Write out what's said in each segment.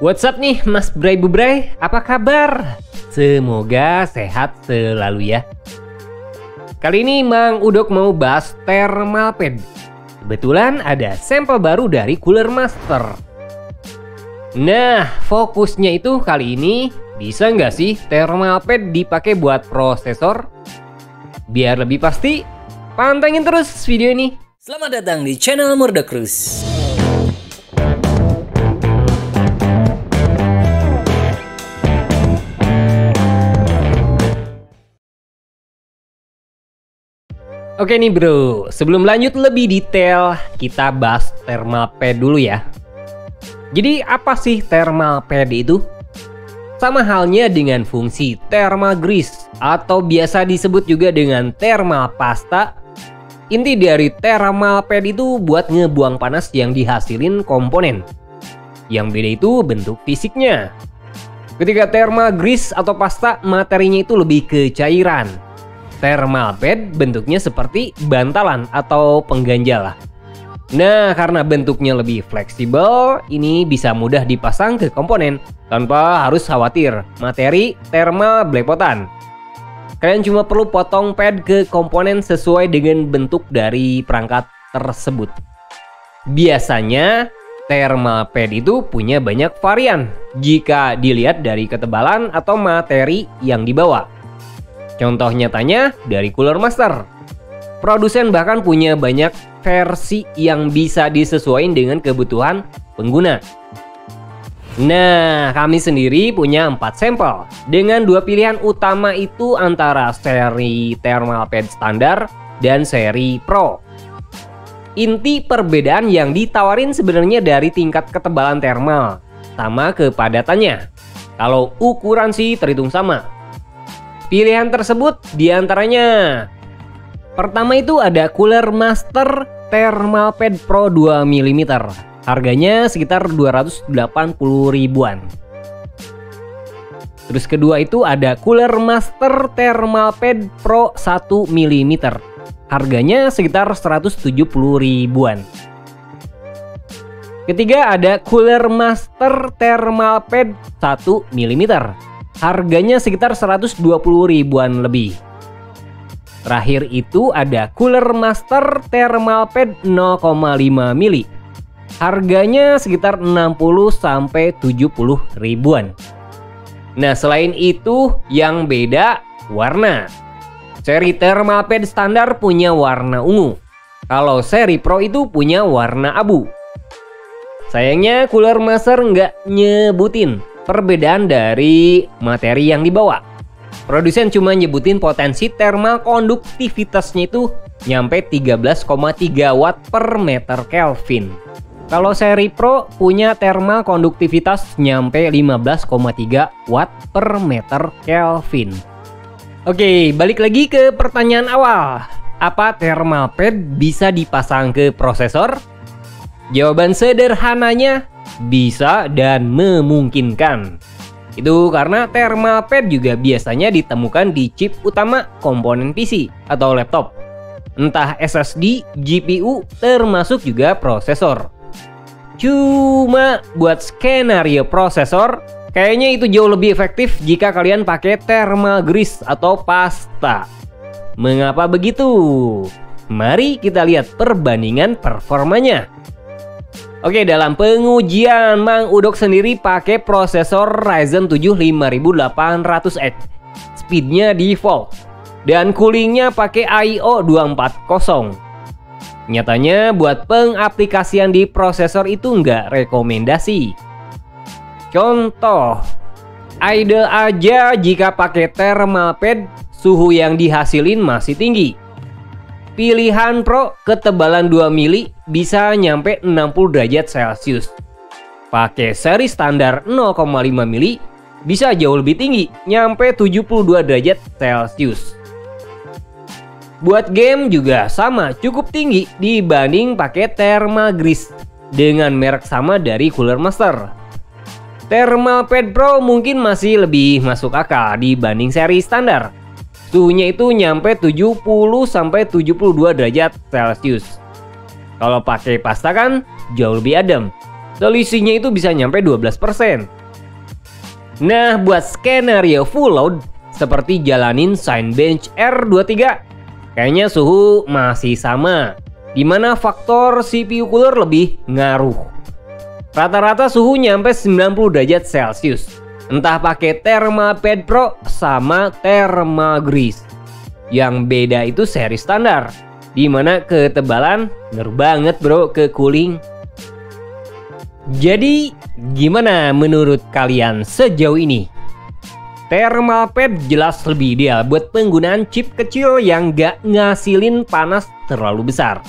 What's up nih Mas Bray Bubray, apa kabar? Semoga sehat selalu ya. Kali ini Mang Udok mau bahas thermal pad. Kebetulan ada sampel baru dari Cooler Master. Nah, fokusnya itu kali ini bisa nggak sih thermal pad dipakai buat prosesor? Biar lebih pasti, pantengin terus video ini. Selamat datang di channel Murdokrus. Oke nih bro, sebelum lanjut lebih detail, kita bahas thermal pad dulu ya. Jadi apa sih thermal pad itu? Sama halnya dengan fungsi thermal grease atau biasa disebut juga dengan thermal pasta. Inti dari thermal pad itu buat ngebuang panas yang dihasilin komponen. Yang beda itu bentuk fisiknya. Ketika thermal grease atau pasta, materinya itu lebih ke cairan. Thermal pad bentuknya seperti bantalan atau pengganjal lah. Nah, karena bentuknya lebih fleksibel, ini bisa mudah dipasang ke komponen tanpa harus khawatir materi thermal belepotan. Kalian cuma perlu potong pad ke komponen sesuai dengan bentuk dari perangkat tersebut. Biasanya, thermal pad itu punya banyak varian jika dilihat dari ketebalan atau materi yang dibawa. Contoh nyatanya dari Cooler Master. Produsen bahkan punya banyak versi yang bisa disesuaikan dengan kebutuhan pengguna. Nah, kami sendiri punya 4 sampel dengan 2 pilihan utama itu antara seri thermal pad standar dan seri Pro. Inti perbedaan yang ditawarin sebenarnya dari tingkat ketebalan thermal sama kepadatannya. Kalau ukuran sih terhitung sama. Pilihan tersebut diantaranya, pertama itu ada Cooler Master Thermal Pad Pro 2 mm. Harganya sekitar 280 ribuan. Terus kedua itu ada Cooler Master Thermal Pad Pro 1 mm. Harganya sekitar 170 ribuan. Ketiga ada Cooler Master Thermal Pad 1 mm. Harganya sekitar 120 ribuan lebih. Terakhir itu ada Cooler Master Thermal Pad 0,5 mili. Harganya sekitar 60-70 ribuan. Nah, selain itu yang beda warna. Seri thermal pad standar punya warna ungu. Kalau seri Pro itu punya warna abu. Sayangnya Cooler Master nggak nyebutin perbedaan dari materi yang dibawa. Produsen cuma nyebutin potensi thermal konduktivitasnya itu nyampe 13,3 watt per meter Kelvin. Kalau seri Pro punya thermal konduktivitas nyampe 15,3 watt per meter Kelvin. Oke, balik lagi ke pertanyaan awal. Apa thermal pad bisa dipasang ke prosesor? Jawaban sederhananya, bisa dan memungkinkan. Itu karena thermal pad juga biasanya ditemukan di chip utama komponen PC atau laptop. Entah SSD, GPU, termasuk juga prosesor. Cuma buat skenario prosesor, kayaknya itu jauh lebih efektif jika kalian pakai thermal grease atau pasta. Mengapa begitu? Mari kita lihat perbandingan performanya. Oke, dalam pengujian Mang Udok sendiri pakai prosesor Ryzen 7 5800X. Speednya default dan coolingnya pakai IO 240. Nyatanya buat pengaplikasian di prosesor itu nggak rekomendasi. Contoh, idle aja jika pakai thermal pad, suhu yang dihasilin masih tinggi. Pilihan Pro ketebalan 2 mili bisa nyampe 60 derajat Celcius. Pakai seri standar 0,5 mili bisa jauh lebih tinggi, nyampe 72 derajat Celcius. Buat game juga sama, cukup tinggi dibanding pakai thermal grease dengan merek sama dari Cooler Master. Thermal pad Pro mungkin masih lebih masuk akal dibanding seri standar. Suhunya itu nyampe 70-72 derajat Celcius. Kalau pakai pasta kan jauh lebih adem. selisihnya itu bisa nyampe 12%. Nah, buat skenario full load seperti jalanin Cinebench R23, kayaknya suhu masih sama, dimana faktor CPU cooler lebih ngaruh. Rata-rata suhu nyampe 90 derajat Celcius, entah pakai Thermalpad Pro sama Thermalgrease. Yang beda itu seri standar, dimana ketebalan ngaruh banget bro ke cooling. Jadi gimana menurut kalian sejauh ini? Thermalpad jelas lebih ideal buat penggunaan chip kecil yang gak ngasilin panas terlalu besar.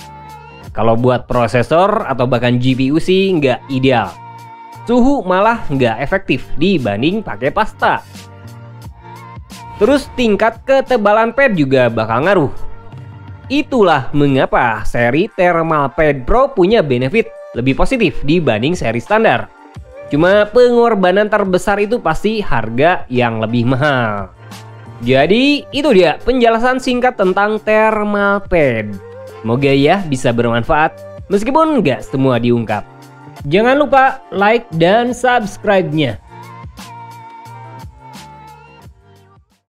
Kalau buat prosesor atau bahkan GPU sih nggak ideal. Suhu malah nggak efektif dibanding pakai pasta. Terus tingkat ketebalan pad juga bakal ngaruh. Itulah mengapa seri Thermalpad Pro punya benefit lebih positif dibanding seri standar. Cuma pengorbanan terbesar itu pasti harga yang lebih mahal. Jadi itu dia penjelasan singkat tentang Thermalpad. Semoga ya bisa bermanfaat meskipun nggak semua diungkap. Jangan lupa like dan subscribe-nya.